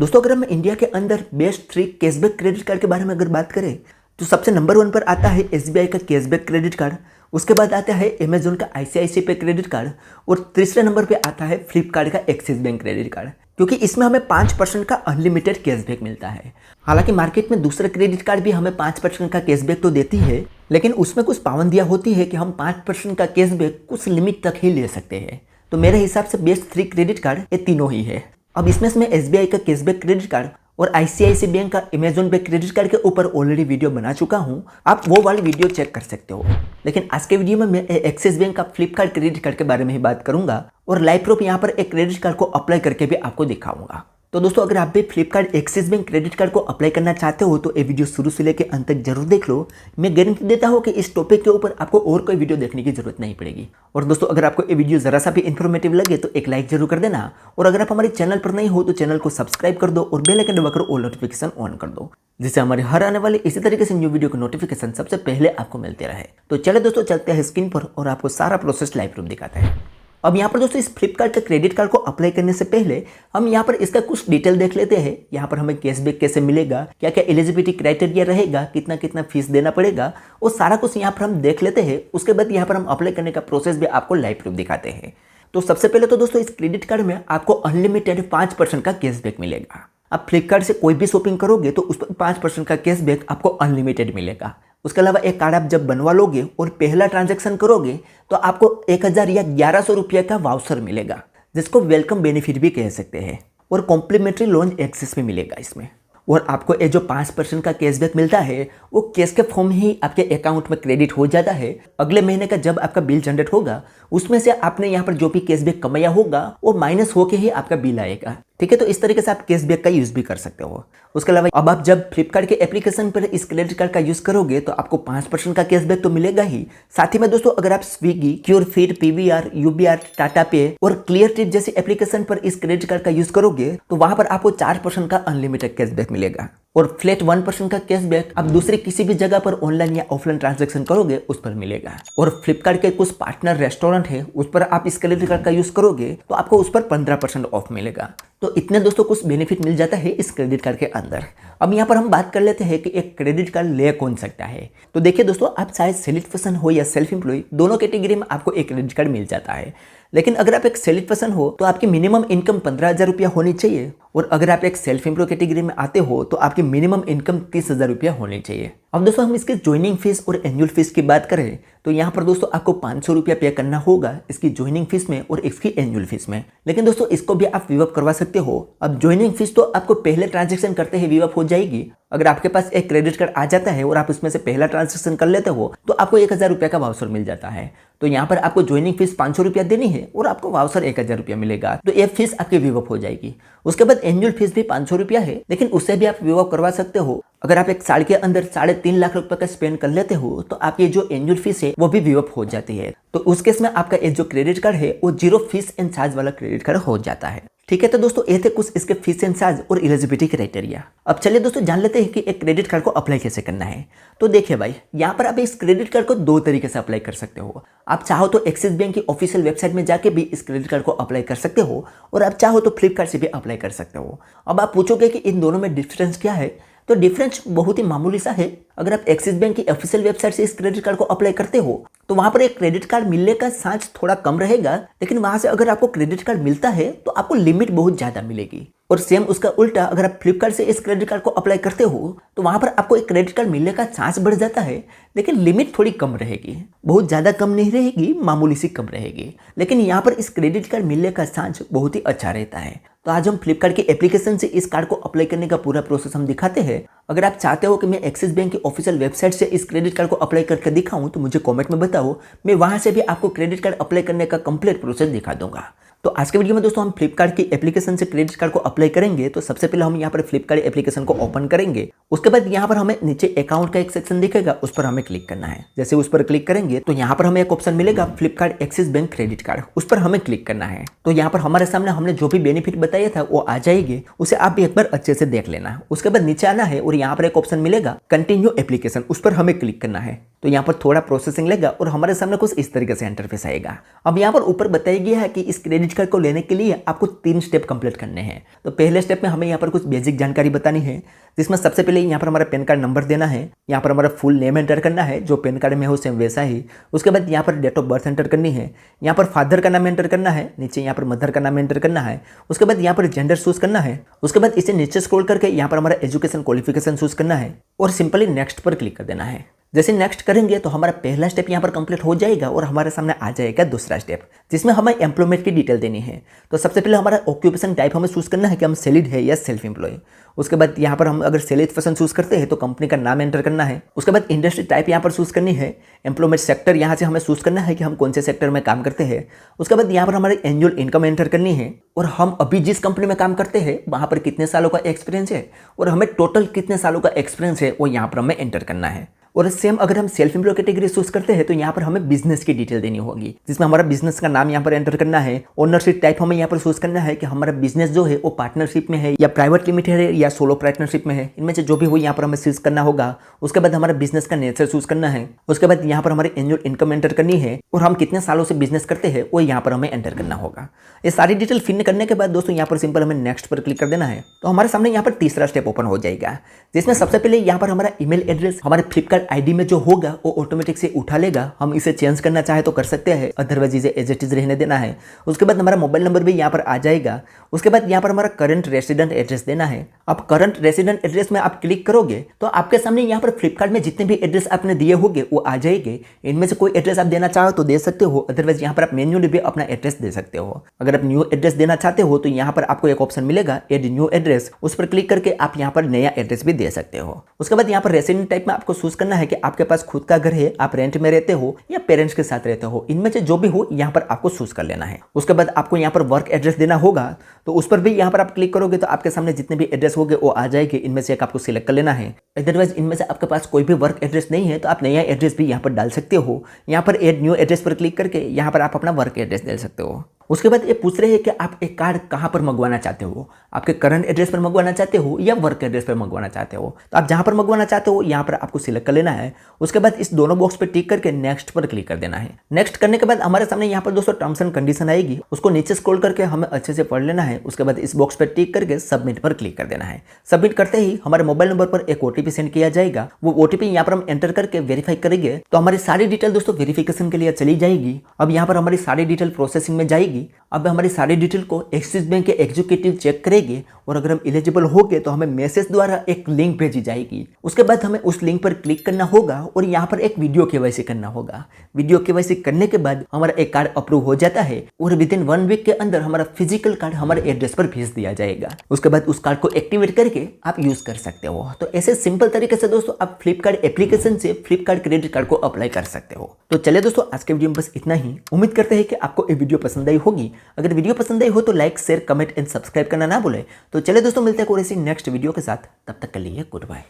दोस्तों अगर हम इंडिया के अंदर बेस्ट 3 कैशबैक क्रेडिट कार्ड के बारे में अगर बात करें तो सबसे नंबर 1 पर आता है SBI का कैशबैक क्रेडिट कार्ड। उसके बाद आता है अमेजोन का ICICI पे क्रेडिट कार्ड और तीसरे नंबर पे आता है फ्लिपकार्ट का एक्सिस बैंक क्रेडिट कार्ड, क्योंकि इसमें हमें 5% का अनलिमिटेड कैशबैक मिलता है। हालांकि मार्केट में दूसरा क्रेडिट कार्ड भी हमें 5% का कैशबैक तो देती है, लेकिन उसमें कुछ पाबंदियां होती है कि हम 5% का कैशबैक कुछ लिमिट तक ही ले सकते हैं। तो मेरे हिसाब से बेस्ट 3 क्रेडिट कार्ड ये तीनों ही है। अब इसमें से मैं SBI का कैशबैक क्रेडिट कार्ड और ICICI बैंक का अमेजोन पे क्रेडिट कार्ड के ऊपर ऑलरेडी वीडियो बना चुका हूँ, आप वो वाली वीडियो चेक कर सकते हो। लेकिन आज के वीडियो में मैं एक्सिस बैंक का फ्लिपकार्ट क्रेडिट कार्ड के बारे में ही बात करूंगा और लाइव प्रूफ यहाँ पर एक क्रेडिट कार्ड को अप्लाई करके भी आपको दिखाऊंगा। तो दोस्तों अगर आप भी Flipkart axis bank credit card को अप्लाई करना चाहते हो तो ये वीडियो शुरू से लेकर अंत तक जरूर देख लो। मैं गारंटी देता हूँ कि इस टॉपिक के ऊपर आपको और कोई वीडियो देखने की जरूरत नहीं पड़ेगी। और दोस्तों अगर आपको ये वीडियो जरा सा भी इन्फॉर्मेटिव लगे तो एक लाइक जरूर कर देना, और अगर आप हमारे चैनल पर नहीं हो तो चैनल को सब्सक्राइब कर दो और बेल आइकन दबाकर ऑल नोटिफिकेशन ऑन कर दो, जिससे हमारे हर आने वाले इसी तरीके से न्यू वीडियो के नोटिफिकेशन सबसे पहले आपको मिलते रहे। तो चले दोस्तों चलते हैं स्क्रीन पर और आपको सारा प्रोसेस लाइव प्रूफ दिखाते हैं। अब यहाँ पर दोस्तों इस फ्लिपकार्ट के क्रेडिट कार्ड को अप्लाई करने से पहले हम यहाँ पर इसका कुछ डिटेल देख लेते हैं। यहाँ पर हमें कैशबैक कैसे मिलेगा, क्या क्या एलिजिबिलिटी क्राइटेरिया रहेगा, कितना कितना फीस देना पड़ेगा, वो सारा कुछ यहाँ पर हम देख लेते हैं। उसके बाद यहाँ पर हम अप्लाई करने का प्रोसेस भी आपको लाइव प्रूफ दिखाते हैं। तो सबसे पहले तो दोस्तों इस क्रेडिट कार्ड में आपको अनलिमिटेड 5% का कैशबैक मिलेगा। आप फ्लिपकार्ट से कोई भी शॉपिंग करोगे तो उस पर 5% का कैशबैक आपको अनलिमिटेड मिलेगा। उसके अलावा एक कार्ड आप जब बनवा लोगे और पहला ट्रांजैक्शन करोगे तो आपको 1000 या 1100 रुपये का वाउचर मिलेगा, जिसको वेलकम बेनिफिट भी कह सकते हैं, और कॉम्प्लीमेंट्री लोन एक्सेस भी मिलेगा इसमें। और आपको ये जो 5% का कैशबैक मिलता है वो कैश के फॉर्म ही आपके अकाउंट में क्रेडिट हो जाता है। अगले महीने का जब आपका बिल जनरेट होगा उसमें से आपने यहाँ पर जो भी कैशबैक कमाया होगा वो माइनस होके ही आपका बिल आएगा। ठीक है, तो इस तरीके से आप कैशबैक का यूज़ भी कर सकते हो। उसके अलावा अब आप जब फ्लिपकार्ट के एप्लीकेशन पर इस क्रेडिट कार्ड का यूज़ करोगे तो आपको 5% का कैशबैक तो मिलेगा ही। साथ ही में दोस्तों अगर आप Swiggy, Curefit, PVR, UBR, Tata पे और क्लियर ट्रिप जैसी एप्लीकेशन पर इस क्रेडिट कार्ड का यूज़ करोगे तो वहां पर आपको 4% का अनलिमिटेड कैशबैक मिलेगा, और फ्लैट 1% का कैशबैक आप दूसरे किसी भी जगह पर ऑनलाइन या ऑफलाइन ट्रांजैक्शन करोगे उस पर मिलेगा। और फ्लिपकार्ट के कुछ पार्टनर रेस्टोरेंट है उस पर आप इस क्रेडिट कार्ड का यूज करोगे तो आपको उस पर 15% ऑफ मिलेगा। तो इतने दोस्तों कुछ बेनिफिट मिल जाता है इस क्रेडिट कार्ड के अंदर। अब यहाँ पर हम बात कर लेते हैं कि एक क्रेडिट कार्ड ले कौन सकता है। तो देखिए दोस्तों, आप चाहे सेलिड पर्सन हो या सेल्फ एम्प्लॉय, दोनों कैटेगरी में आपको एक क्रेडिट कार्ड मिल जाता है। लेकिन अगर आप एक सेलिड पर्सन हो तो आपकी मिनिमम इनकम 15,000 रुपया होनी चाहिए, और अगर आप एक सेल्फ एम्प्लॉय कैटेगरी में आते हो तो आपकी मिनिमम इनकम 30,000 रुपया होनी चाहिए। अब दोस्तों हम इसकी ज्वाइनिंग फीस और एनुअल फीस की बात करें तो यहाँ पर दोस्तों आपको 500 रुपया पे करना होगा इसकी ज्वाइनिंग फीस में और इसकी एनुअल फीस में। लेकिन दोस्तों इसको भी आप विव अप करवा सकते हो। अब ज्वाइनिंग फीस तो आपको पहले ट्रांजेक्शन करते ही विव अप हो जाएगी। अगर आपके पास एक क्रेडिट कार्ड आ जाता है और आप उसमें से पहला ट्रांजेक्शन कर लेते हो तो आपको 1000 रुपया का वाउचर मिल जाता है। तो यहाँ पर आपको ज्वाइनिंग फीस 500 रुपया देनी है और आपको वाउचर 1000 रुपया मिलेगा, तो ये फीस आपकी विव अप हो जाएगी। उसके बाद एनुअल फीस भी 500 रुपया है, लेकिन उससे भी आप विव अप करवा सकते हो। अगर आप एक साल के अंदर 3.5 लाख रुपए का स्पेंड कर लेते हो तो आपकी जो एनुअल फीस है वो भी विव अप हो जाती है। तो उस केस में आपका ये जो क्रेडिट कार्ड है वो 0 फीस एंड चार्ज वाला क्रेडिट कार्ड हो जाता है। ठीक है, तो दोस्तों ये थे कुछ इसके फीस एंड चार्ज और एलिजिबिलिटी क्राइटेरिया। अब चलिए दोस्तों जान लेते हैं कि एक क्रेडिट कार्ड को अप्लाई कैसे करना है। तो देखिए भाई, यहाँ पर आप इस क्रेडिट कार्ड को 2 तरीके से अप्लाई कर सकते हो। आप चाहो तो एक्सिस बैंक की ऑफिशियल वेबसाइट में जाके भी इस क्रेडिट कार्ड को अप्लाई कर सकते हो, और आप चाहो तो फ्लिपकार्ट से भी अप्लाई कर सकते हो। अब आप पूछोगे कि इन दोनों में डिफरेंस क्या है, तो डिफरेंस बहुत ही मामूली सा है। अगर आप एक्सिस बैंक की ऑफिशियल वेबसाइट से इस क्रेडिट कार्ड को अप्लाई करते हो तो वहां पर एक क्रेडिट कार्ड मिलने का चांस थोड़ा कम रहेगा, लेकिन वहां से अगर आपको क्रेडिट कार्ड मिलता है तो आपको लिमिट बहुत ज्यादा मिलेगी। और सेम उसका उल्टा अगर आप फ्लिपकार्ट से इस क्रेडिट कार्ड को अप्लाई करते हो तो वहां पर आपको एक क्रेडिट कार्ड मिलने का चांस बढ़ जाता है, लेकिन लिमिट थोड़ी कम रहेगी। बहुत ज्यादा कम नहीं रहेगी, मामूली सी कम रहेगी, लेकिन यहाँ पर इस क्रेडिट कार्ड मिलने का चांस बहुत ही अच्छा रहता है। तो आज हम फ्लिपकार्ट की एप्लीकेशन से इस कार्ड को अप्लाई करने का पूरा प्रोसेस हम दिखाते हैं। अगर आप चाहते हो कि मैं एक्सिस बैंक की ऑफिशियल वेबसाइट से इस क्रेडिट कार्ड को अप्लाई करके दिखाऊं तो मुझे कमेंट में बताओ, मैं वहां से भी आपको क्रेडिट कार्ड अप्लाई करने का कंप्लीट प्रोसेस दिखा दूंगा। तो आज के वीडियो में दोस्तों हम फ्लिपकार्ट की एप्लीकेशन से क्रेडिट कार्ड को अप्लाई करेंगे। तो सबसे पहले हम यहाँ पर फ्लिपकार्ट एप्लीकेशन को ओपन करेंगे। उसके बाद यहाँ पर हमें नीचे अकाउंट का एक सेक्शन दिखेगा, उस पर हमें क्लिक करना है। जैसे उस पर क्लिक करेंगे तो यहाँ पर हमें एक ऑप्शन मिलेगा Flipkart axis bank credit card, उस पर हमें क्लिक करना है। तो यहाँ पर हमारे सामने हमने जो भी बेनिफिट बताया था वो आ जाएगी, उसे आप भी एक बार अच्छे से देख लेना। उसके बाद नीचे आना है और यहाँ पर एक ऑप्शन मिलेगा कंटिन्यू एप्लीकेशन, उस पर हमें क्लिक करना है। तो यहाँ पर थोड़ा प्रोसेसिंग लेगा और हमारे सामने कुछ इस तरीके से इंटरफेस आएगा। अब यहाँ पर ऊपर बताया गया है कि इस क्रेडिट क्रेडिट कार्ड को लेने के लिए आपको 3 स्टेप कंप्लीट करने हैं। तो पहले स्टेप में हमें यहाँ पर कुछ बेसिक जानकारी बतानी है, जिसमें सबसे पहले यहाँ पर हमारा पैन कार्ड नंबर देना है, यहाँ पर हमारा फुल नेम एंटर करना है, जो पैन कार्ड में हो सेम वैसा ही। उसके बाद यहाँ पर डेट ऑफ बर्थ एंटर करनी है, यहाँ पर फादर का नाम एंटर करना है, नीचे यहाँ पर मदर का नाम एंटर करना है। उसके बाद यहाँ पर जेंडर चूज करना है। उसके बाद इसे नीचे स्क्रॉल करके यहाँ पर हमारा एजुकेशन क्वालिफिकेशन चूज करना है और सिंपली नेक्स्ट पर क्लिक कर देना है। जैसे नेक्स्ट करेंगे तो हमारा पहला स्टेप यहाँ पर कंप्लीट हो जाएगा और हमारे सामने आ जाएगा दूसरा स्टेप, जिसमें हमें एम्प्लॉयमेंट की डिटेल देनी है। तो सबसे पहले हमारा ऑक्यूपेशन टाइप हमें चूज करना है कि हम सैलरीड है या सेल्फ एम्प्लॉय। उसके बाद यहाँ पर हम अगर सैलरीड पर्सन चूज करते हैं तो कंपनी का नाम एंटर करना है। उसके बाद इंडस्ट्री टाइप यहाँ पर चूज करनी है। एम्प्लॉयमेंट सेक्टर यहाँ से हमें चूज करना है कि हम कौन से सेक्टर में काम करते हैं। उसके बाद यहाँ पर हमारी एनुअल इनकम एंटर करनी है और हम अभी जिस कंपनी में काम करते हैं वहाँ पर कितने सालों का एक्सपीरियंस है और हमें टोटल कितने सालों का एक्सपीरियंस है वो यहाँ पर हमें एंटर करना है। और सेम अगर हम सेल्फ एम्प्लॉय कैटेगरी चूज करते हैं तो यहाँ पर हमें बिजनेस की डिटेल देनी होगी, जिसमें हमारा बिजनेस का नाम यहाँ पर एंटर करना है। ओनरशिप टाइप हमें यहाँ पर चूज करना है कि हमारा बिजनेस जो है वो पार्टनरशिप में है या प्राइवेट लिमिटेड है या सोलो पार्टनरशिप में है, इनमें से जो भी हो यहाँ पर हमें चूज करना होगा। उसके बाद हमारा बिजनेस का नेचर चूज करना है। उसके बाद यहाँ पर हमारी एनुअल इनकम एंटर करनी है और हम कितने सालों से बिजनेस करते हैं वो यहाँ पर हमें एंटर करना होगा। ये सारी डिटेल फिल करने के बाद दोस्तों यहाँ पर सिंपल हमें नेक्स्ट पर क्लिक कर देना है। तो हमारे सामने यहाँ पर तीसरा स्टेप ओपन हो जाएगा, जिसमें सबसे पहले यहाँ पर हमारा ईमेल एड्रेस हमारे फ्लिपकार्ट आईडी में जो होगा वो ऑटोमेटिक से उठा लेगा। हम इसे चेंज करना चाहे तो कर सकते हैं, अदरवाइज इसे एज इट इज रहने देना है। उसके बाद हमारा मोबाइल नंबर भी यहाँ पर आ जाएगा। उसके बाद यहाँ पर हमारा करंट रेसिडेंट एड्रेस देना है। अब करंट रेसिडेंट एड्रेस में आप क्लिक करोगे तो आपके सामने यहाँ पर फ्लिपकार्ट में जितने भी एड्रेस आपने दिए होंगे वो आ जाएंगे। इनमें से कोई एड्रेस आप देना चाहो तो दे सकते हो, अदरवाइज यहाँ पर आप मैन्युअली भी अपना एड्रेस दे सकते हो। अगर आप न्यू एड्रेस देना चाहते हो तो यहाँ पर आपको एक ऑप्शन मिलेगा एड न्यू एड्रेस, उस पर क्लिक करके आप यहाँ पर नया एड्रेस भी दे सकते हो। उसके बाद यहाँ पर रेसिडेंट टाइप में आपको चूज करना है कि आपके पास खुद का घर है, आप रेंट में रहते हो या पेरेंट्स के साथ रहते हो, इनमें से जो भी हो यहाँ पर आपको चूज कर लेना है। उसके बाद आपको यहाँ पर वर्क एड्रेस देना होगा, तो उस पर भी यहाँ पर आप क्लिक करोगे तो आपके सामने जितने भी एड्रेस होंगे वो आ जाएंगे। इनमें से एक आपको सिलेक्ट कर लेना है। अदरवाइज इनमें से आपके पास कोई भी वर्क एड्रेस नहीं है तो आप नया एड्रेस भी यहाँ पर डाल सकते हो। यहाँ पर एड न्यू एड्रेस पर क्लिक करके यहाँ पर आप अपना वर्क एड्रेस डाल सकते हो। उसके बाद ये पूछ रहे हैं कि आप एक कार्ड कहाँ पर मंगवाना चाहते हो, आपके करंट एड्रेस पर मंगवाना चाहते हो या वर्क एड्रेस पर मंगवाना चाहते हो। तो आप जहाँ पर मंगवाना चाहते हो यहाँ पर आपको सिलेक्ट कर लेना है। उसके बाद इस दोनों बॉक्स पर टिक करके नेक्स्ट पर क्लिक कर देना है। नेक्स्ट करने के बाद हमारे सामने यहाँ पर दोस्तों टर्म्स एंड कंडीशन आएगी, उसको नीचे स्क्रॉल करके हमें अच्छे से पढ़ लेना है। उसके बाद इस बॉक्स पर टिक करके सबमिट पर क्लिक कर देना है। सबमिट करते ही हमारे मोबाइल नंबर पर एक ओटीपी सेंड किया जाएगा। वो ओटीपी यहाँ पर हम एंटर करके वेरीफाई करेंगे तो हमारी सारी डिटेल दोस्तों वेरिफिकेशन के लिए चली जाएगी। अब यहाँ पर हमारी सारी डिटेल प्रोसेसिंग में जाएगी। अब हमारी सारी डिटेल को एक्सिस बैंक के एग्जीक्यूटिव चेक करेंगे और अगर हम एलिजिबल हो गए तो हमें मैसेज द्वारा एक लिंक भेजी जाएगी। उसके बाद हमें उस लिंक पर क्लिक करना होगा और यहाँ पर एक वीडियो केवाईसी करना होगा। वीडियो केवाईसी करने के बाद हमारा एक कार्ड अप्रूव हो जाता है और विद इन 1 वीक के अंदर हमारा फिजिकल कार्ड हमारे एड्रेस पर भेज दिया जाएगा। उसके बाद उस कार्ड को एक्टिवेट करके आप यूज कर सकते हो। तो ऐसे सिंपल तरीके से दोस्तों आप फ्लिपकार्ट एप्लीकेशन से फ्लिपकार्ट क्रेडिट कार्ड को अप्लाई कर सकते हो। तो चलिए दोस्तों आज के वीडियो में बस इतना ही। उम्मीद करते हैं कि आपको ये वीडियो पसंद आई होगी। अगर वीडियो पसंद आई हो तो like share comment and subscribe करना ना भूले। तो चलिए दोस्तों मिलते हैं कोई ऐसी नेक्स्ट वीडियो के साथ, तब तक के लिए गुड बाय।